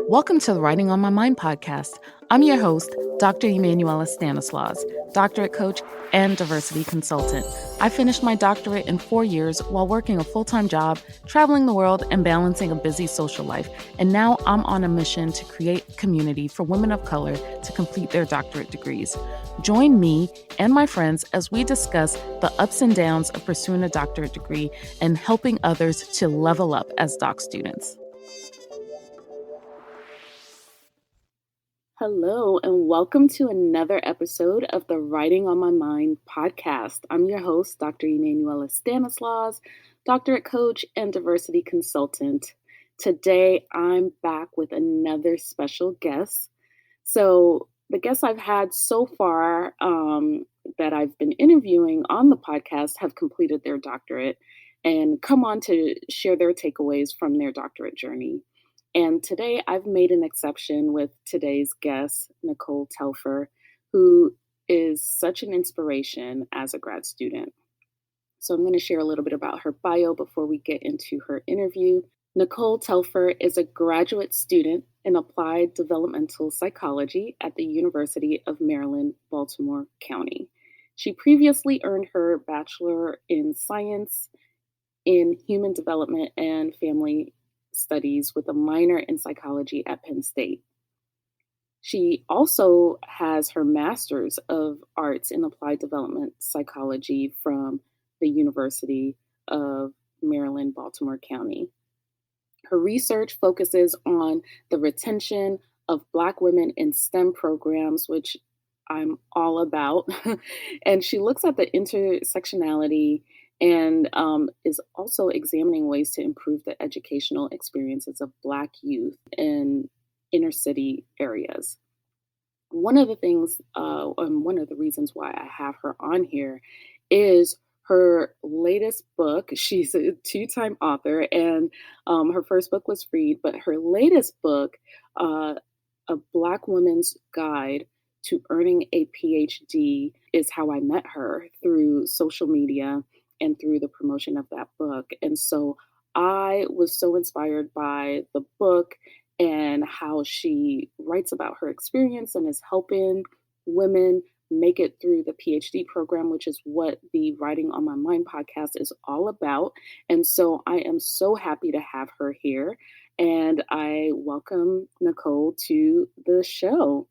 Welcome to the Writing on My Mind podcast. I'm your host, Dr. Emanuela Stanislaus, doctorate coach and diversity consultant. I finished my doctorate in 4 years while working a full-time job, traveling the world, and balancing a busy social life. And now I'm on a mission to create community for women of color to complete their doctorate degrees. Join me and my friends as we discuss the ups and downs of pursuing a doctorate degree and helping others to level up as doc students. Hello, and welcome to another episode of the Writing on My Mind podcast. I'm your host, Dr. Emanuela Stanislaus, doctorate coach and diversity consultant. Today, I'm back with another special guest. So, the guests I've had so far that I've been interviewing on the podcast have completed their doctorate and come on to share their takeaways from their doctorate journey. And today I've made an exception with today's guest, Nicole Telfer, who is such an inspiration as a grad student. So I'm going to share a little bit about her bio before we get into her interview. Nicole Telfer is a graduate student in Applied Developmental Psychology at the University of Maryland, Baltimore County. She previously earned her Bachelor in Science in Human Development and Family Studies with a minor in psychology at Penn State. She also has her Master's of Arts in Applied Development Psychology from the University of Maryland, Baltimore County. Her research focuses on the retention of Black women in STEM programs, which I'm all about. And she looks at the intersectionality and is also examining ways to improve the educational experiences of Black youth in inner city areas. One of the things, and one of the reasons why I have her on here is her latest book. She's a two-time author, and her first book was Freed, but her latest book, A Black Woman's Guide to Earning a Ph.D., is how I met her through social media and through the promotion of that book. And so I was so inspired by the book and how she writes about her experience and is helping women make it through the PhD program, which is what the Writing on My Mind podcast is all about. And so I am so happy to have her here. And I welcome Nicole to the show.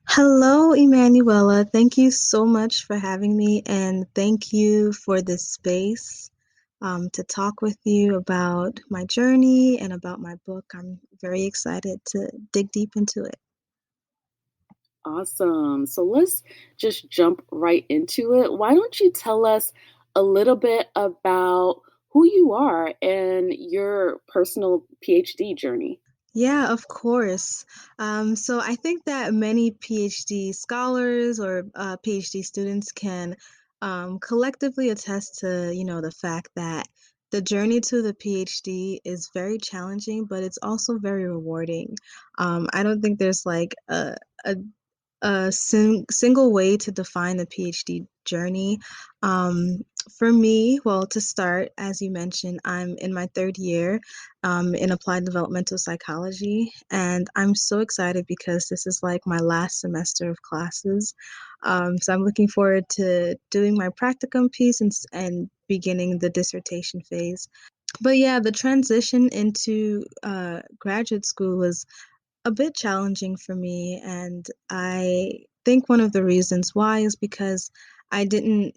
Hello, Emanuela. Thank you so much for having me, and thank you for this space to talk with you about my journey and about my book. I'm very excited to dig deep into it. Awesome. So let's just jump right into it. Why don't you tell us a little bit about who you are and your personal PhD journey? Yeah, of course. So I think that many PhD scholars or PhD students can collectively attest to, the fact that the journey to the PhD is very challenging, but it's also very rewarding. I don't think there's like a single way to define the PhD journey. For me, well, to start, as you mentioned, I'm in my third year in Applied Developmental Psychology, and I'm so excited because this is like my last semester of classes. So I'm looking forward to doing my practicum piece and beginning the dissertation phase. But yeah, the transition into graduate school was a bit challenging for me, and I think one of the reasons why is because I didn't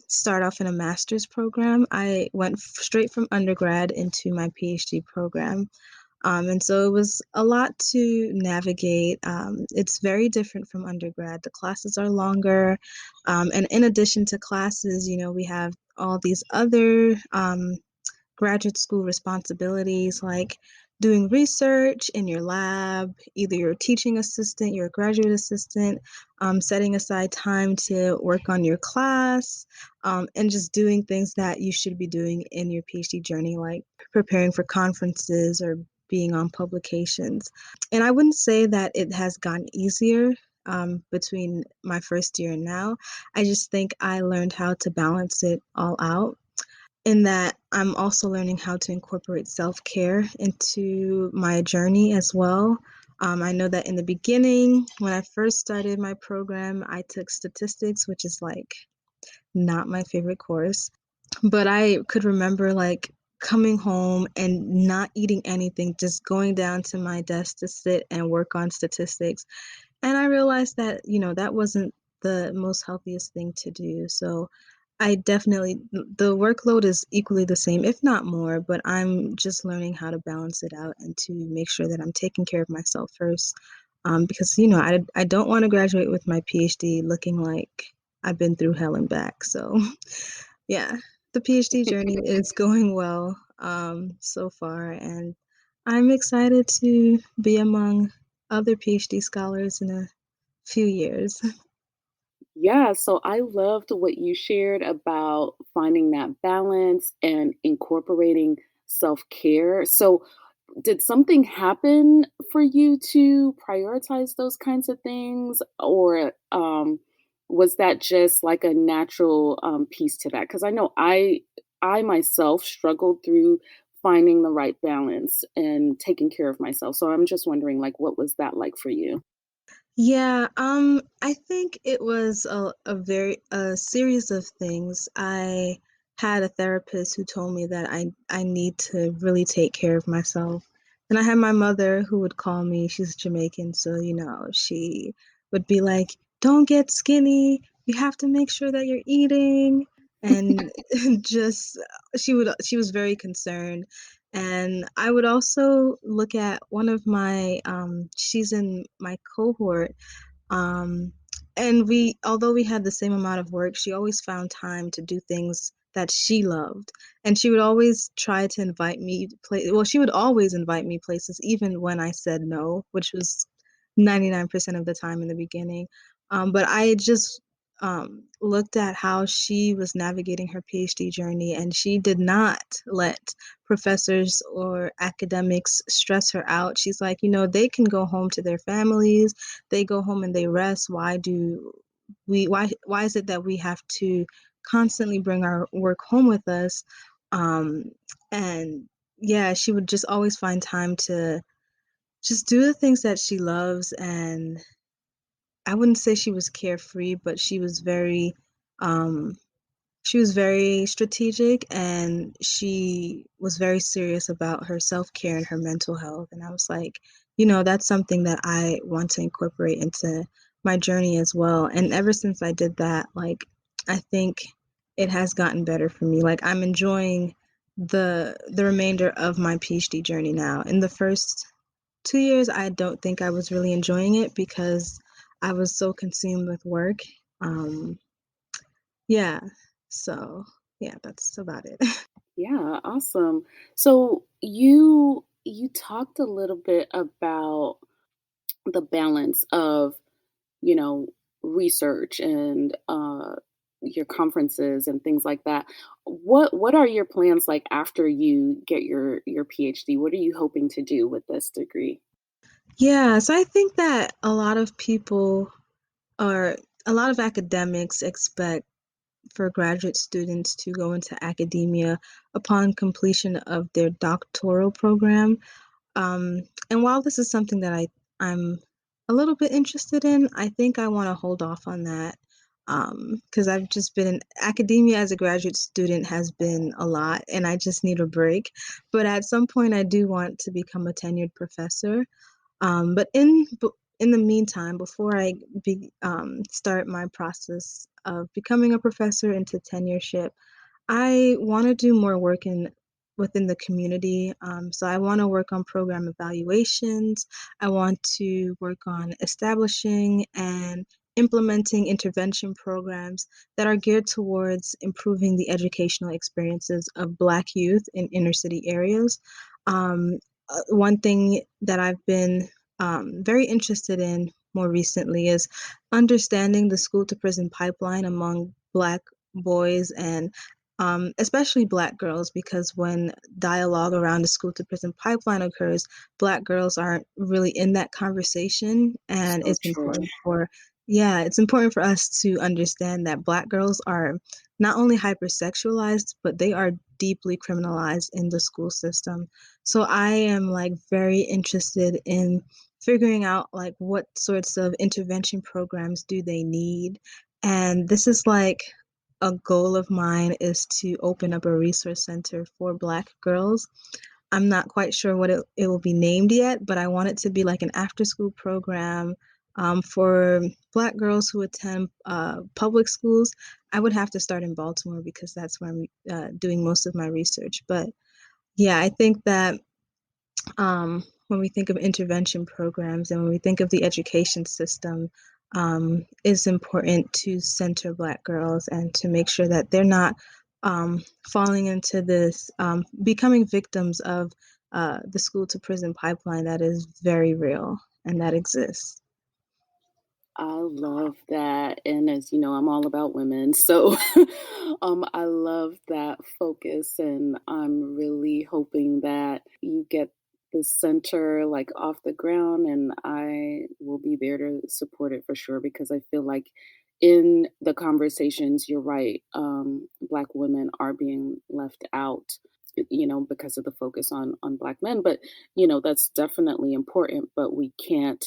start off in a master's program. I went straight from undergrad into my PhD program. And so it was a lot to navigate. It's very different from undergrad. The classes are longer. And in addition to classes, we have all these other graduate school responsibilities like doing research in your lab, either you're a teaching assistant, you're a graduate assistant, setting aside time to work on your class, and just doing things that you should be doing in your PhD journey, like preparing for conferences or being on publications. And I wouldn't say that it has gotten easier between my first year and now. I just think I learned how to balance it all out. in that I'm also learning how to incorporate self-care into my journey as well. I know that in the beginning, when I first started my program, I took statistics, which is like not my favorite course. But I could remember like coming home and not eating anything, just going down to my desk to sit and work on statistics. And I realized that, that wasn't the most healthiest thing to do. So I definitely, the workload is equally the same, if not more, but I'm just learning how to balance it out and to make sure that I'm taking care of myself first. Because, I don't want to graduate with my PhD looking like I've been through hell and back. So yeah, the PhD journey is going well so far, and I'm excited to be among other PhD scholars in a few years. Yeah, so I loved what you shared about finding that balance and incorporating self-care. So, did something happen for you to prioritize those kinds of things, or was that just like a natural piece to that? Because I know I myself struggled through finding the right balance and taking care of myself. So I'm just wondering, like, what was that like for you? Yeah, I think it was a series of things. I had a therapist who told me that I need to really take care of myself. And I had my mother who would call me, she's Jamaican, so she would be like, "Don't get skinny. You have to make sure that you're eating." And just she was very concerned. And I would also look at one of my she's in my cohort, um, and although we had the same amount of work, she always found time to do things that she loved. And she would always try to invite me well, she would always invite me places, even when I said no, which was 99% of the time in the beginning. But I just looked at how she was navigating her PhD journey, and she did not let professors or academics stress her out. She's like, they can go home to their families, they go home and they rest. Why is it that we have to constantly bring our work home with us? Um, and yeah, she would just always find time to just do the things that she loves. And I wouldn't say she was carefree, but um, she was very strategic, and she was very serious about her self-care and her mental health. And I was like, that's something that I want to incorporate into my journey as well. And ever since I did that, like, I think it has gotten better for me. Like, I'm enjoying the remainder of my PhD journey now. In the first 2 years, I don't think I was really enjoying it because I was so consumed with work. Um, yeah. So, yeah, that's about it. Yeah, awesome. So you talked a little bit about the balance of, you know, research and your conferences and things like that. What are your plans like after you get your PhD? What are you hoping to do with this degree? Yeah, so I think that or a lot of academics expect for graduate students to go into academia upon completion of their doctoral program. Um, and while this is something that I'm a little bit interested in, I think I want to hold off on that, because I've just been in academia as a graduate student has been a lot, and I just need a break. But at some point, I do want to become a tenured professor. But in the meantime, before I start my process of becoming a professor into tenureship, I want to do more work within the community. So I want to work on program evaluations. I want to work on establishing and implementing intervention programs that are geared towards improving the educational experiences of Black youth in inner city areas. One thing that I've been very interested in more recently is understanding the school to prison pipeline among Black boys and especially Black girls, because when dialogue around the school to prison pipeline occurs, Black girls aren't really in that conversation, and So it's true. important for Yeah, it's important for us to understand that Black girls are not only hypersexualized, but they are deeply criminalized in the school system. So I am like very interested in figuring out like what sorts of intervention programs do they need. And this is like a goal of mine is to open up a resource center for Black girls. I'm not quite sure what it will be named yet, but I want it to be like an after school program for Black girls who attend public schools. I would have to start in Baltimore because that's where I'm doing most of my research. But yeah, I think that when we think of intervention programs and when we think of the education system, it's important to center Black girls and to make sure that they're not falling into this, becoming victims of the school to prison pipeline that is very real and that exists. I love that. And as you know, I'm all about women. So I love that focus. And I'm really hoping that you get the center like off the ground. And I will be there to support it for sure because I feel like in the conversations, you're right, Black women are being left out, because of the focus on Black men. But that's definitely important, but we can't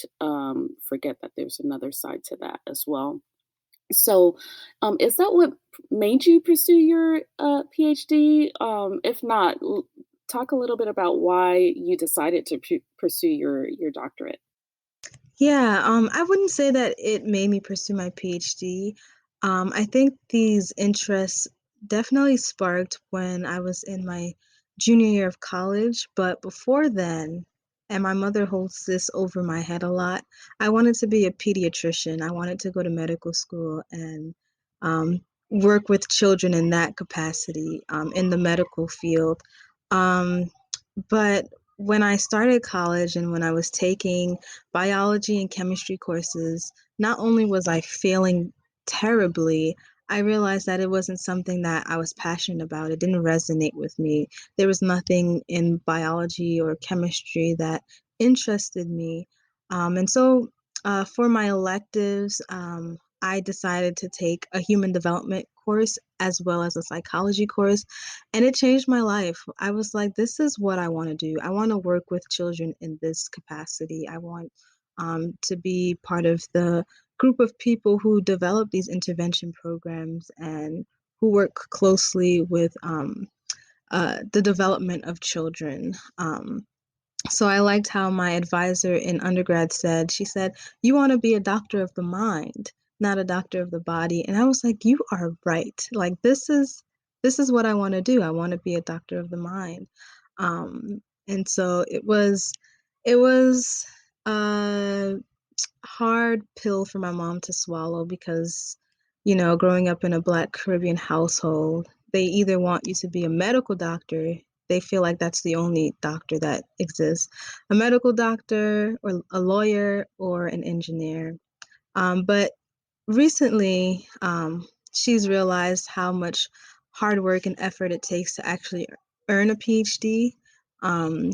forget that there's another side to that as well. So, is that what made you pursue your PhD? If not, talk a little bit about why you decided to pursue your doctorate. Yeah, I wouldn't say that it made me pursue my PhD. I think these interests definitely sparked when I was in my junior year of college, but before then, and my mother holds this over my head a lot, I wanted to be a pediatrician. I wanted to go to medical school and work with children in that capacity, in the medical field. Um, but when I started college and when I was taking biology and chemistry courses, not only was I failing terribly, I realized that it wasn't something that I was passionate about. It didn't resonate with me. There was nothing in biology or chemistry that interested me. And so for my electives, I decided to take a human development course as well as a psychology course. And it changed my life. I was like, this is what I want to do. I want to work with children in this capacity. I want to be part of the group of people who develop these intervention programs and who work closely with the development of children. So I liked how my advisor in undergrad said, she said, you want to be a doctor of the mind, not a doctor of the body. And I was like, you are right. Like this is what I want to do. I want to be a doctor of the mind. And so it was a hard pill for my mom to swallow because, growing up in a Black Caribbean household, they either want you to be a medical doctor, they feel like that's the only doctor that exists, a medical doctor or a lawyer or an engineer. But recently, she's realized how much hard work and effort it takes to actually earn a PhD.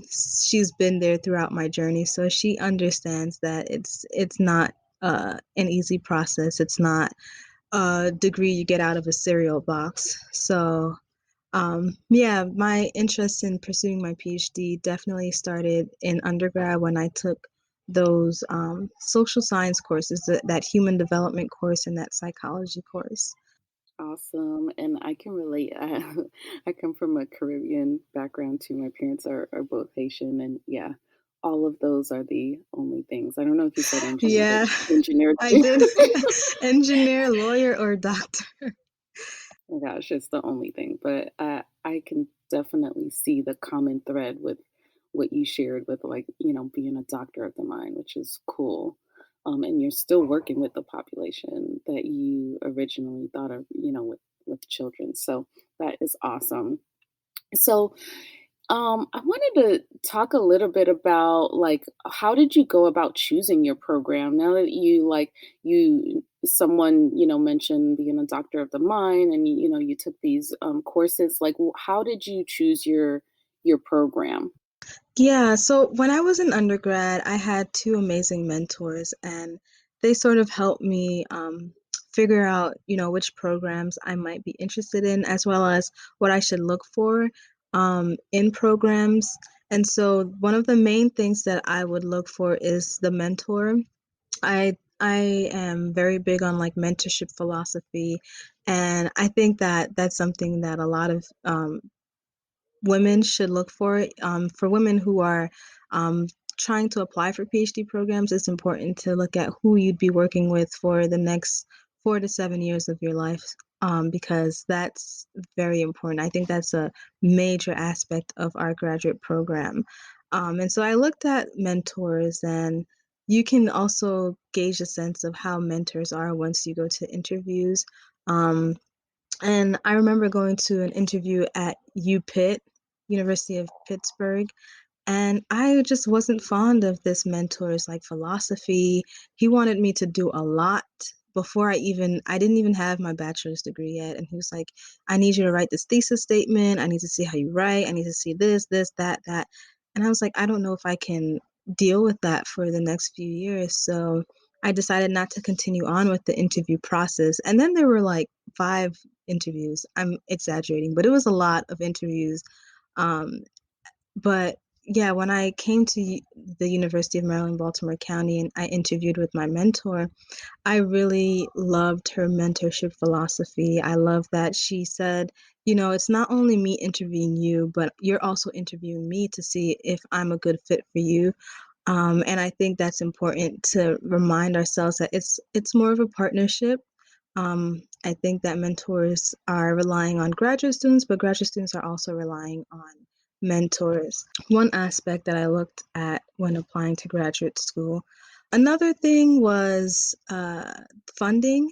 She's been there throughout my journey, so she understands that it's not an easy process. It's not a degree you get out of a cereal box. So yeah, my interest in pursuing my PhD definitely started in undergrad when I took those social science courses, that human development course and that psychology course. Awesome, and I can relate. I come from a Caribbean background too. My parents are both Haitian, and yeah, all of those are the only things. I don't know if you said engineer, but Yeah, engineer I too. did. Engineer, lawyer, or doctor. Oh gosh, it's the only thing. But I can definitely see the common thread with what you shared with, like, being a doctor of the mind, which is cool. And you're still working with the population that you originally thought of, with children. So that is awesome. So I wanted to talk a little bit about like how did you go about choosing your program? Now that someone mentioned being a doctor of the mind, and you took these courses. Like, how did you choose your program? Yeah, so when I was in undergrad, I had two amazing mentors, and they sort of help me figure out, which programs I might be interested in, as well as what I should look for in programs. And so one of the main things that I would look for is the mentor. I am very big on like mentorship philosophy, and I think that that's something that a lot of women should look for. For women who are um, trying to apply for PhD programs, it's important to look at who you'd be working with for the next 4 to 7 years of your life, because that's very important. I think that's a major aspect of our graduate program. And so I looked at mentors, and you can also gauge a sense of how mentors are once you go to interviews. Um, and I remember going to an interview at UPitt, University of Pittsburgh, and I just wasn't fond of this mentor's like philosophy. He wanted me to do a lot before I didn't even have my bachelor's degree yet. And he was like, I need you to write this thesis statement. I need to see how you write. I need to see this, that, that. And I was like, I don't know if I can deal with that for the next few years. So I decided not to continue on with the interview process. And then there were like 5 interviews. I'm exaggerating, but it was a lot of interviews. Um, but yeah, when I came to the University of Maryland, Baltimore County, and I interviewed with my mentor, I really loved her mentorship philosophy. I love that she said, it's not only me interviewing you, but you're also interviewing me to see if I'm a good fit for you. And I think that's important to remind ourselves that it's more of a partnership. I think that mentors are relying on graduate students, but graduate students are also relying on mentors. One aspect that I looked at when applying to graduate school. Another thing was funding.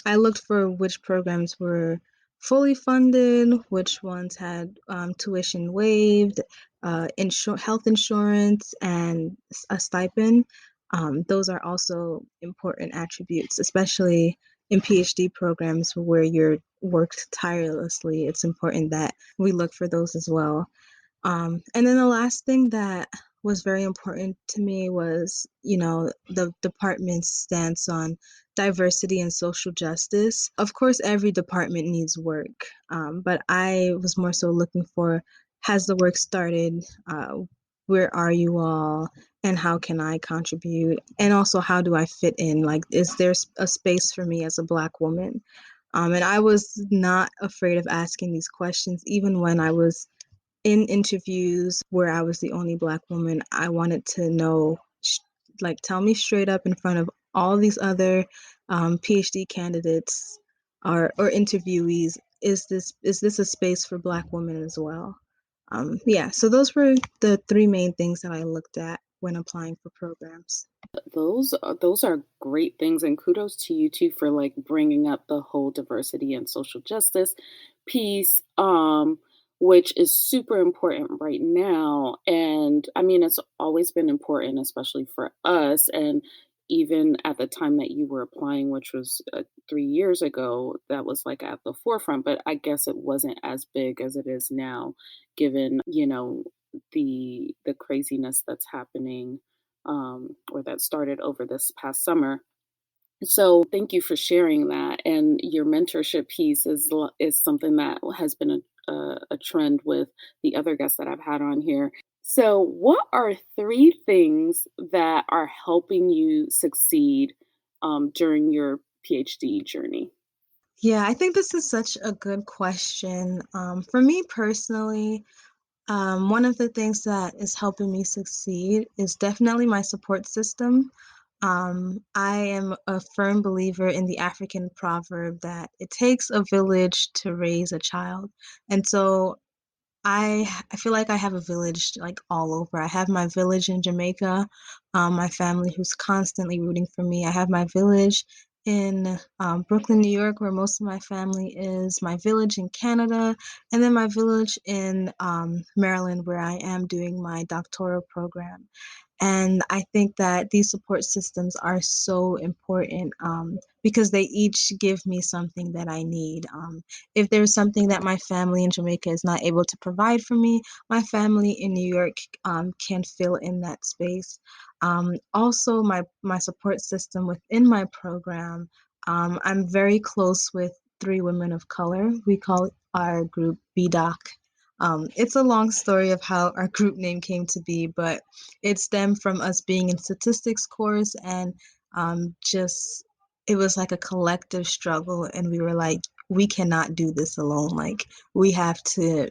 I looked for which programs were fully funded, which ones had tuition waived, health insurance, and a stipend. Those are also important attributes, especially in PhD programs where you're worked tirelessly. It's important that we look for those as well. And then the last thing that was very important to me was, the department's stance on diversity and social justice. Of course, every department needs work, but I was more so looking for, has the work started? Where are you all? And how can I contribute? And also, how do I fit in? Like, is there a space for me as a Black woman? And I was not afraid of asking these questions, even when I was in interviews where I was the only Black woman. I wanted to know, like, tell me straight up in front of all these other PhD candidates or interviewees, is this a space for Black women as well? Yeah, so those were the 3 main things that I looked at when applying for programs. Those are great things, and kudos to you too for like bringing up the whole diversity and social justice piece, which is super important right now. And I mean, it's always been important, especially for us. And even at the time that you were applying, which was 3 years ago, that was like at the forefront. But I guess it wasn't as big as it is now, given the craziness that's happening, or that started over this past summer. So thank you for sharing that. And your mentorship piece is something that has been a trend with the other guests that I've had on here. So, what are 3 things that are helping you succeed during your PhD journey? Yeah, I think this is such a good question. For me personally, one of the things that is helping me succeed is definitely my support system. I am a firm believer in the African proverb that it takes a village to raise a child. And so I feel like I have a village like all over. I have my village in Jamaica, my family who's constantly rooting for me. I have my village in Brooklyn, New York, where most of my family is, my village in Canada, and then my village in Maryland, where I am doing my doctoral program. And I think that these support systems are so important because they each give me something that I need. If there's something that my family in Jamaica is not able to provide for me, my family in New York can fill in that space. Also, my support system within my program, I'm very close with three women of color. We call our group BDOC. It's a long story of how our group name came to be, but it stemmed from us being in statistics course and just it was like a collective struggle, and we were like, we cannot do this alone. Like, we have to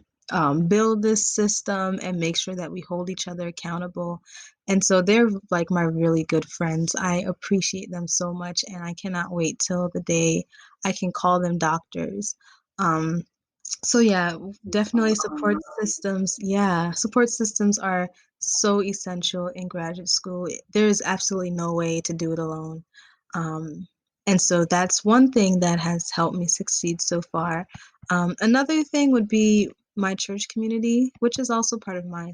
build this system and make sure that we hold each other accountable. And so they're like my really good friends. I appreciate them so much, and I cannot wait till the day I can call them doctors. Um, so yeah, It's definitely support awesome. systems. Yeah, support systems are so essential in graduate school. There is absolutely no way to do it alone. Um, and so that's one thing that has helped me succeed so far. Another thing would be my church community, which is also part of my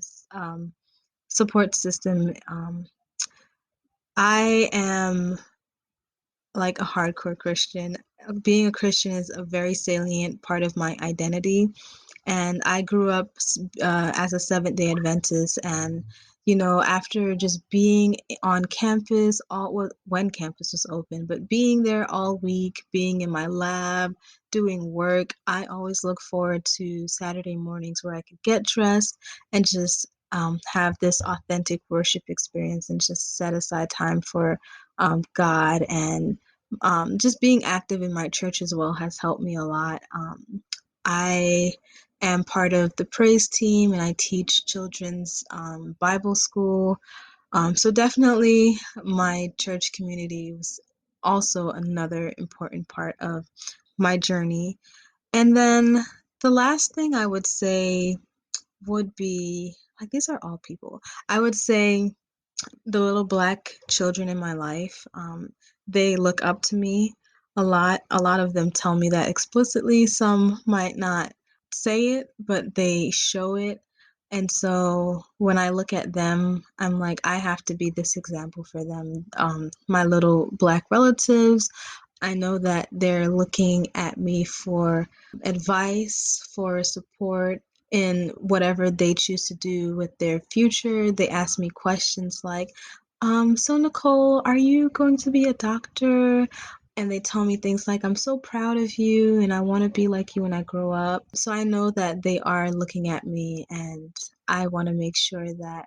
support system. I am like a hardcore Christian. Being a Christian is a very salient part of my identity, and I grew up as a Seventh-day Adventist. And after just being on campus all well, when campus was open, but being there all week, being in my lab, doing work, I always look forward to Saturday mornings where I could get dressed and just have this authentic worship experience and just set aside time for God. And just being active in my church as well has helped me a lot. I am part of the praise team, and I teach children's Bible school. So definitely my church community was also another important part of my journey. And then the last thing I would say would be like, these are all people. I would say the little black children in my life, they look up to me a lot. A lot of them tell me that explicitly. Some might not say it, but they show it. And so when I look at them, I'm like, I have to be this example for them. My little black relatives, I know that they're looking at me for advice, for support in whatever they choose to do with their future. They ask me questions like, so Nicole, are you going to be a doctor? And they tell me things like, I'm so proud of you and I want to be like you when I grow up. So I know that they are looking at me, and I want to make sure that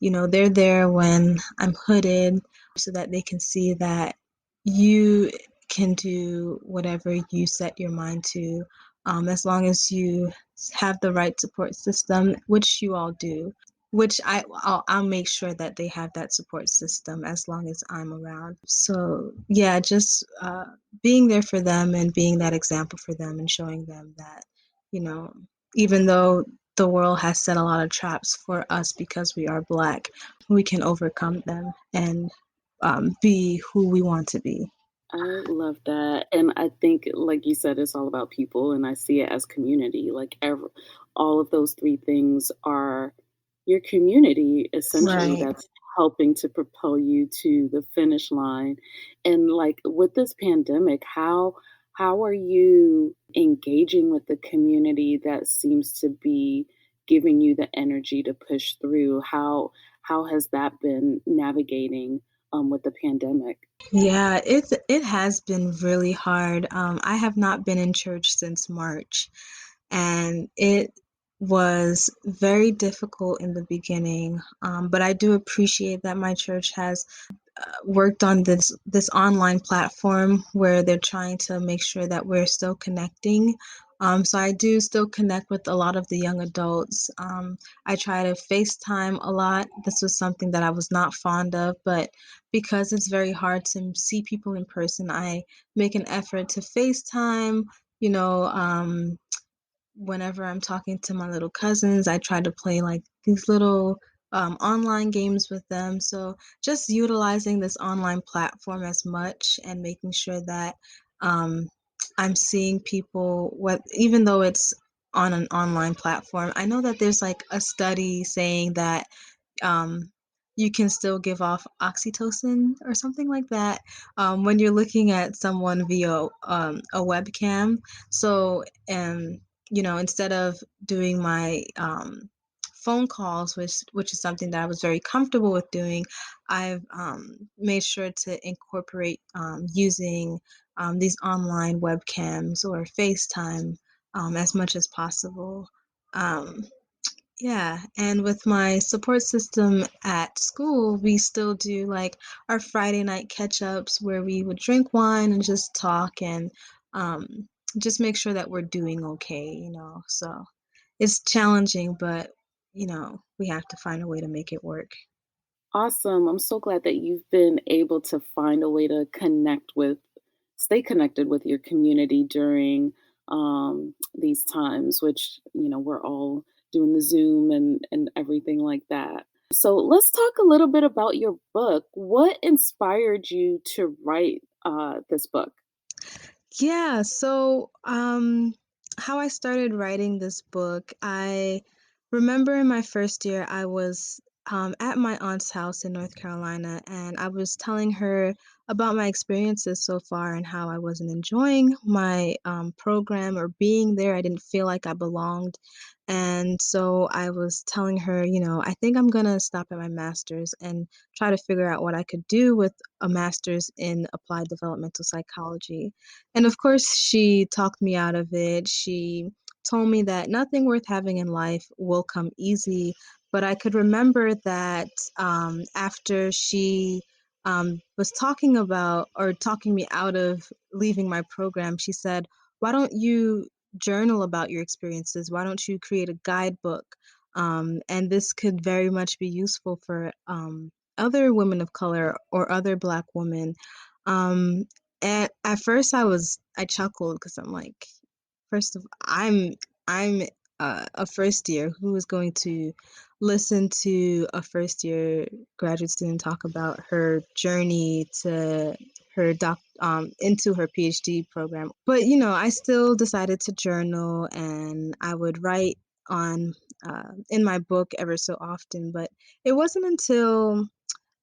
they're there when I'm hooded so that they can see that you can do whatever you set your mind to, as long as you have the right support system, which you all do, which I'll make sure that they have that support system as long as I'm around. So yeah, just being there for them and being that example for them and showing them that, you know, even though the world has set a lot of traps for us because we are Black, we can overcome them and be who we want to be. I love that. And I think, like you said, it's all about people, and I see it as community. All of those three things are your community, essentially, Right. that's helping to propel you to the finish line. And like with this pandemic, how are you engaging with the community that seems to be giving you the energy to push through? How has that been navigating with the pandemic? Yeah, it has been really hard. I have not been in church since March, and it was very difficult in the beginning. But I do appreciate that my church has worked on this online platform where they're trying to make sure that we're still connecting. So I do still connect with a lot of the young adults. I try to FaceTime a lot. This was something that I was not fond of, but because it's very hard to see people in person, I make an effort to FaceTime. You know, whenever I'm talking to my little cousins, I try to play like these little online games with them. So just utilizing this online platform as much and making sure that um, I'm seeing people, even though it's on an online platform. I know that there's like a study saying that um, you can still give off oxytocin or something like that when you're looking at someone via a webcam. So, instead of doing my phone calls, which is something that I was very comfortable with doing, I've made sure to incorporate using these online webcams or FaceTime as much as possible. Um, yeah, and with my support system at school, we still do like our Friday night catch-ups where we would drink wine and just talk and just make sure that we're doing okay. So it's challenging, but we have to find a way to make it work. Awesome. I'm so glad that you've been able to find a way to stay connected with your community during these times, which, we're all doing the Zoom and everything like that. So let's talk a little bit about your book. What inspired you to write this book? Yeah, so how I started writing this book, I remember in my first year, I was at my aunt's house in North Carolina, and I was telling her about my experiences so far and how I wasn't enjoying my program or being there. I didn't feel like I belonged. And so I was telling her, I think I'm gonna stop at my master's and try to figure out what I could do with a master's in applied developmental psychology. And of course, she talked me out of it. She told me that nothing worth having in life will come easy. But I could remember that after she was talking about or talking me out of leaving my program, she said, "Why don't you journal about your experiences? Why don't you create a guidebook? And this could very much be useful for other women of color or other Black women." Um, and at first I chuckled because I'm like, first of I'm a first year who is going to listen to a first year graduate student talk about her journey to her doc into her PhD program. But I still decided to journal and I would write on in my book ever so often. But it wasn't until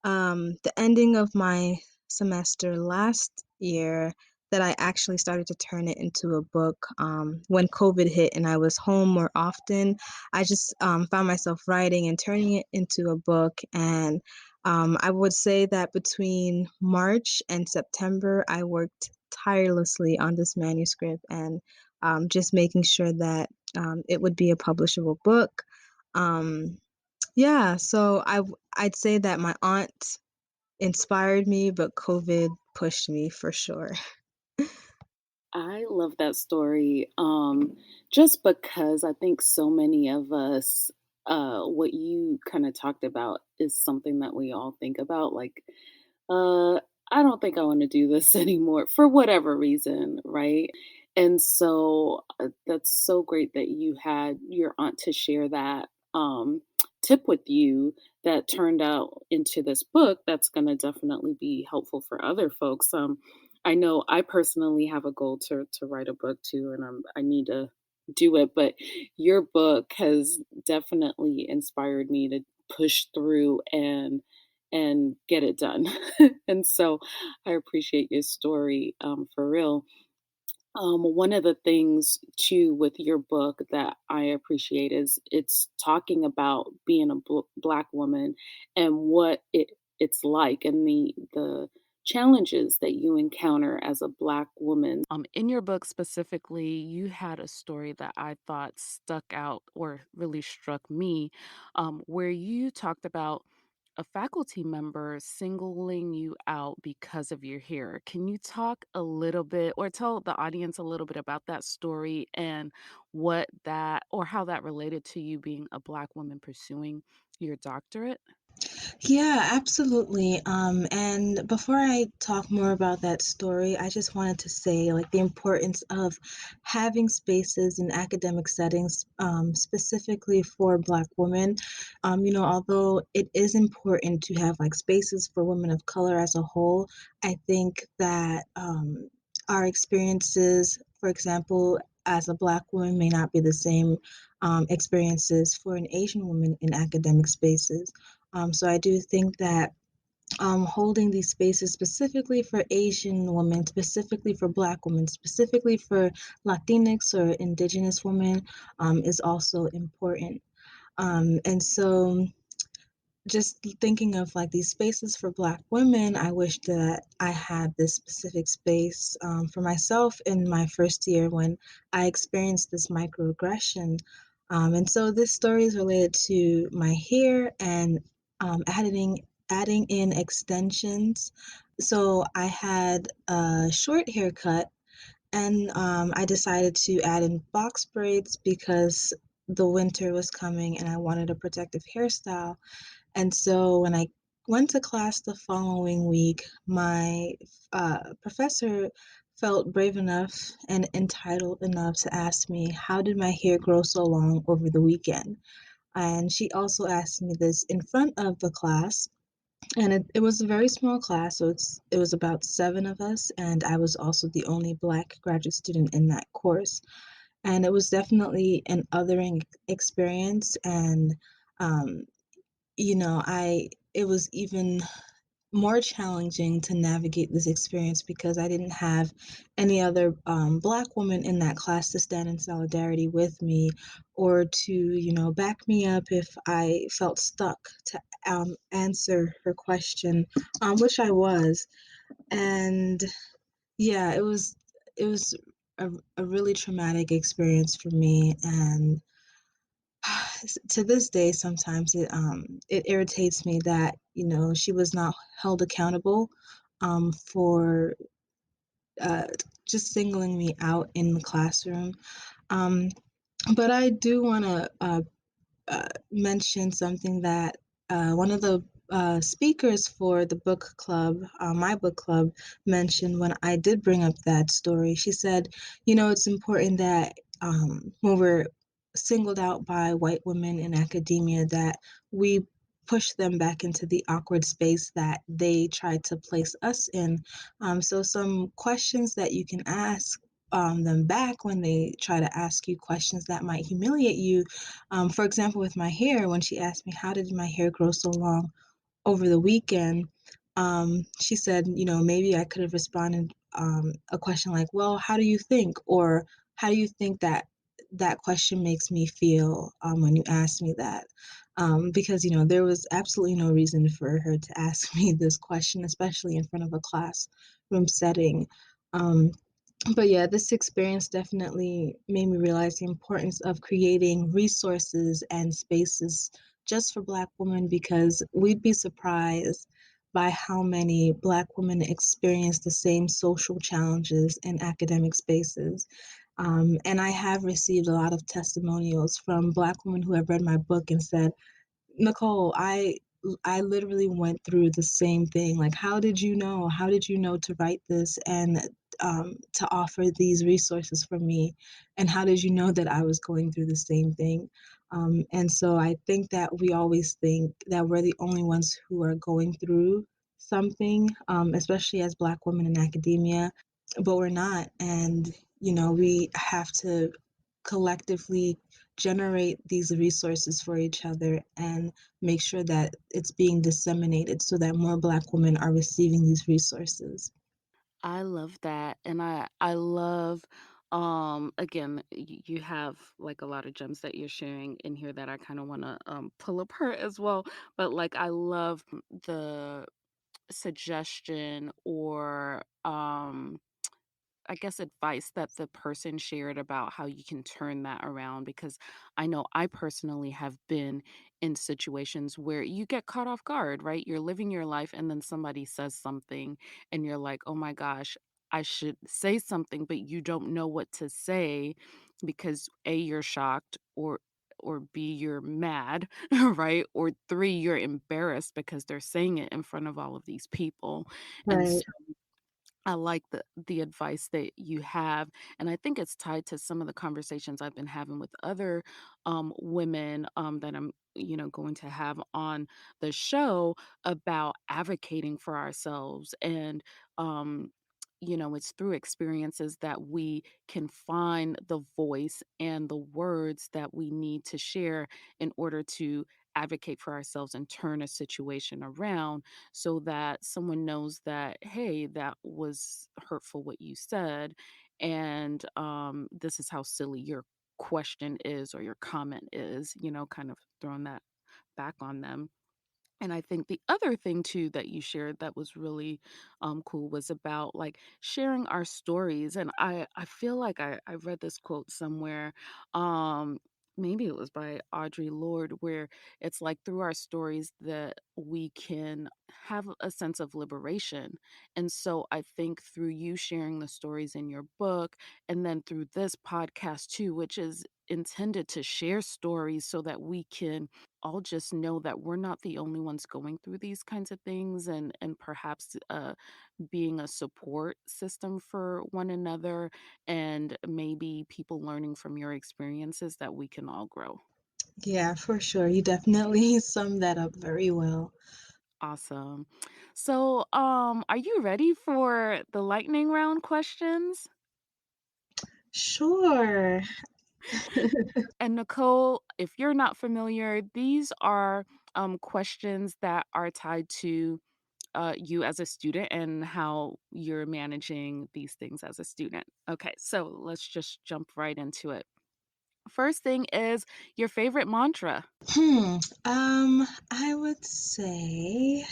the ending of my semester last year that I actually started to turn it into a book. When COVID hit and I was home more often, I just found myself writing and turning it into a book. And I would say that between March and September, I worked tirelessly on this manuscript and just making sure that it would be a publishable book. Um, yeah, so I'd say that my aunt inspired me, but COVID pushed me for sure. I love that story. Just because I think so many of us, what you kind of talked about is something that we all think about. Like, uh, I don't think I want to do this anymore for whatever reason, right? And so that's so great that you had your aunt to share that tip with you that turned out into this book that's going to definitely be helpful for other folks. I know I personally have a goal to write a book too, and I need to do it. But your book has definitely inspired me to push through and get it done. And so I appreciate your story for real. One of the things too with your book that I appreciate is it's talking about being a black woman and what it's like and the challenges that you encounter as a black woman. In your book specifically, you had a story that I thought stuck out or really struck me, where you talked about a faculty member singling you out because of your hair. Can you talk a little bit or tell the audience a little bit about that story and what that or how that related to you being a Black woman pursuing your doctorate? Yeah, absolutely. And before I talk more about that story, I just wanted to say like the importance of having spaces in academic settings, specifically for Black women. Although it is important to have like spaces for women of color as a whole, I think that our experiences, for example, as a Black woman, may not be the same experiences for an Asian woman in academic spaces. So I do think that holding these spaces specifically for Asian women, specifically for Black women, specifically for Latinx or Indigenous women is also important. And so just thinking of like these spaces for Black women, I wish that I had this specific space for myself in my first year when I experienced this microaggression. And so this story is related to my hair and adding in extensions. So I had a short haircut, and I decided to add in box braids because the winter was coming and I wanted a protective hairstyle. And so when I went to class the following week, my professor felt brave enough and entitled enough to ask me, how did my hair grow so long over the weekend? And she also asked me this in front of the class. And it was a very small class, so it was about 7 of us, and I was also the only Black graduate student in that course. And it was definitely an othering experience, and um, I it was even more challenging to navigate this experience because I didn't have any other Black woman in that class to stand in solidarity with me or to, back me up if I felt stuck to answer her question, which I was. And yeah, it was a really traumatic experience for me, and to this day sometimes it irritates me that she was not held accountable for uh, just singling me out in the classroom. um, but I do want to mention something that one of the speakers for the book club, my book club, mentioned when I did bring up that story. She said, it's important that when we're singled out by white women in academia, that we push them back into the awkward space that they tried to place us in. So some questions that you can ask them back when they try to ask you questions that might humiliate you. For example, with my hair, when she asked me, how did my hair grow so long over the weekend? She said, maybe I could have responded a question like, well, how do you think? Or how do you think that that question makes me feel when you ask me that? Because, there was absolutely no reason for her to ask me this question, especially in front of a classroom setting. Um, but yeah, this experience definitely made me realize the importance of creating resources and spaces just for Black women, because we'd be surprised by how many Black women experience the same social challenges in academic spaces. And I have received a lot of testimonials from Black women who have read my book and said, Nicole, I literally went through the same thing. Like, how did you know? How did you know to write this and to offer these resources for me? And how did you know that I was going through the same thing? And so I think that we always think that we're the only ones who are going through something, especially as Black women in academia, but we're not. And, we have to collectively generate these resources for each other and make sure that it's being disseminated so that more Black women are receiving these resources. I love that, and I love, again, you have, like, a lot of gems that you're sharing in here that I kinda wanna, pull apart as well, but, like, I love the suggestion or, I guess advice that the person shared about how you can turn that around, because I know I personally have been in situations where you get caught off guard, right? You're living your life and then somebody says something and you're like, "Oh my gosh, I should say something," but you don't know what to say because A, you're shocked, or B, you're mad, right? Or three, you're embarrassed because they're saying it in front of all of these people. And Right. I like the advice that you have, and I think it's tied to some of the conversations I've been having with other women that I'm, going to have on the show about advocating for ourselves. And it's through experiences that we can find the voice and the words that we need to share in order to advocate for ourselves and turn a situation around so that someone knows that, hey, that was hurtful what you said. And this is how silly your question is or your comment is, kind of throwing that back on them. And I think the other thing too that you shared that was really cool was about like sharing our stories. And I feel like I read this quote somewhere. Um, maybe it was by Audre Lorde, where it's like through our stories that we can have a sense of liberation. And so I think through you sharing the stories in your book, and then through this podcast too, which is intended to share stories so that we can all just know that we're not the only ones going through these kinds of things, and perhaps being a support system for one another, and maybe people learning from your experiences, that we can all grow. Yeah, for sure. You definitely summed that up very well. Awesome. So are you ready for the lightning round questions? Sure. And Nicole, if you're not familiar, these are questions that are tied to you as a student and how you're managing these things as a student. Okay, so let's just jump right into it. First thing is your favorite mantra. Hmm. I would say,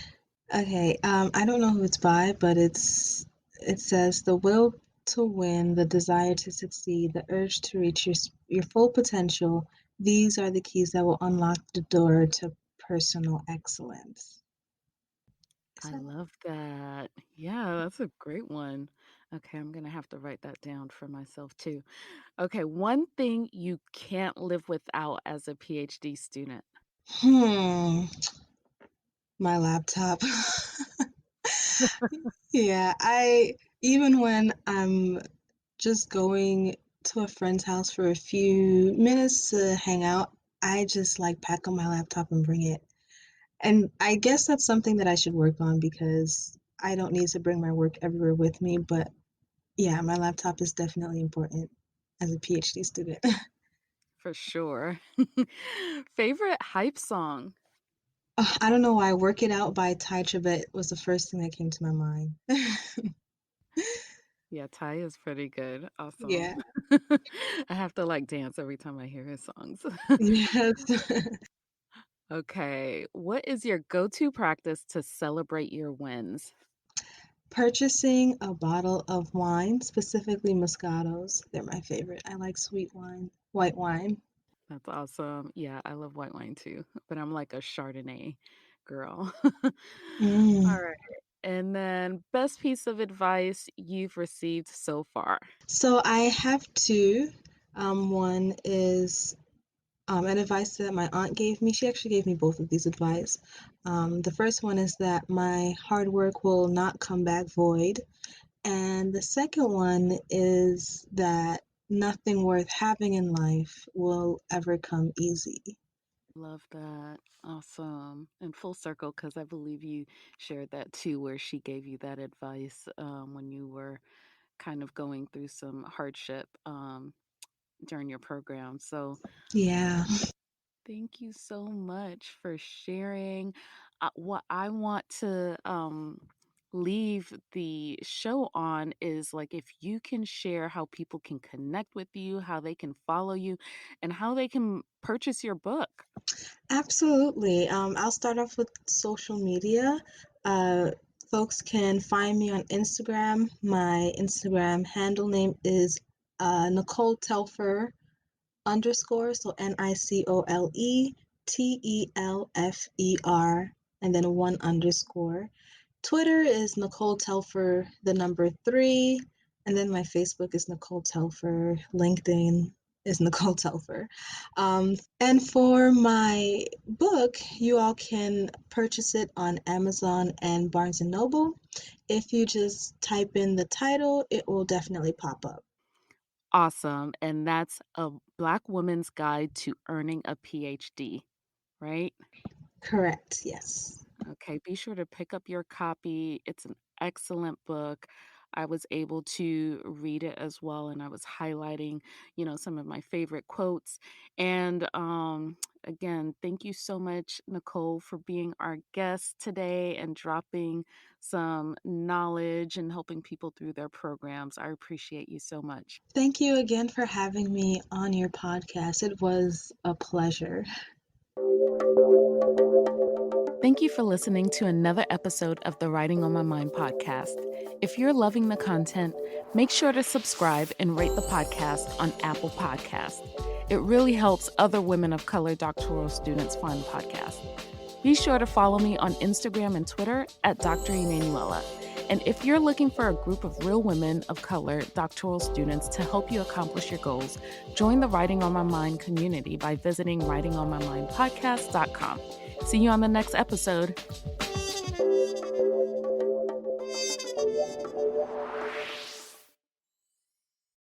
okay, I don't know who it's by, but it says the will to win, the desire to succeed, the urge to reach your full potential. These are the keys that will unlock the door to personal excellence. Is I that love that. Yeah, that's a great one. Okay, I'm going to have to write that down for myself too. Okay, one thing you can't live without as a PhD student. Hmm, my laptop. Yeah, I even when I'm just going to a friend's house for a few minutes to hang out, I just like pack up my laptop and bring it. And I guess that's something that I should work on because I don't need to bring my work everywhere with me. But yeah, my laptop is definitely important as a PhD student. For sure. Favorite hype song? I don't know why Work It Out by Ty Tribbett was the first thing that came to my mind. Yeah, Ty is pretty good. Awesome. Yeah. I have to like dance every time I hear his songs. Yes. Okay. What is your go-to practice to celebrate your wins? Purchasing a bottle of wine, specifically Moscatos. They're my favorite. I like sweet wine, white wine. That's awesome. Yeah, I love white wine too, but I'm like a Chardonnay girl. Mm. All right. And then best piece of advice you've received so far. So I have two. One is an advice that my aunt gave me. She actually gave me both of these advice. The first one is that my hard work will not come back void. And the second one is that nothing worth having in life will ever come easy. Love that. Awesome. And full circle, because I believe you shared that too, where she gave you that advice when you were kind of going through some hardship during your program. So Yeah. thank you so much for sharing. What I want to leave the show on is like if you can share how people can connect with you, how they can follow you, and how they can purchase your book. Absolutely. I'll start off with social media. Uh, Folks can find me on Instagram. My Instagram handle name is Nicole Telfer underscore, so NicoleTelfer, and then one underscore. Twitter is Nicole Telfer, the number three, and then my Facebook is Nicole Telfer. LinkedIn is Nicole Telfer. And for my book, you all can purchase it on Amazon and Barnes and Noble. If you just type in the title, it will definitely pop up. Awesome. And that's a Black woman's guide to earning a PhD, right? Correct, yes. Okay, be sure to pick up your copy. It's an excellent book. I was able to read it as well, and I was highlighting, some of my favorite quotes. And again, thank you so much, Nicole, for being our guest today and dropping some knowledge and helping people through their programs. I appreciate you so much. Thank you again for having me on your podcast. It was a pleasure. Thank you for listening to another episode of the Writing on My Mind podcast. If you're loving the content, make sure to subscribe and rate the podcast on Apple Podcasts. It really helps other women of color doctoral students find the podcast. Be sure to follow me on Instagram and Twitter at Dr. Emanuela. And if you're looking for a group of real women of color doctoral students to help you accomplish your goals, join the Writing on My Mind community by visiting writingonmymindpodcast.com. See you on the next episode.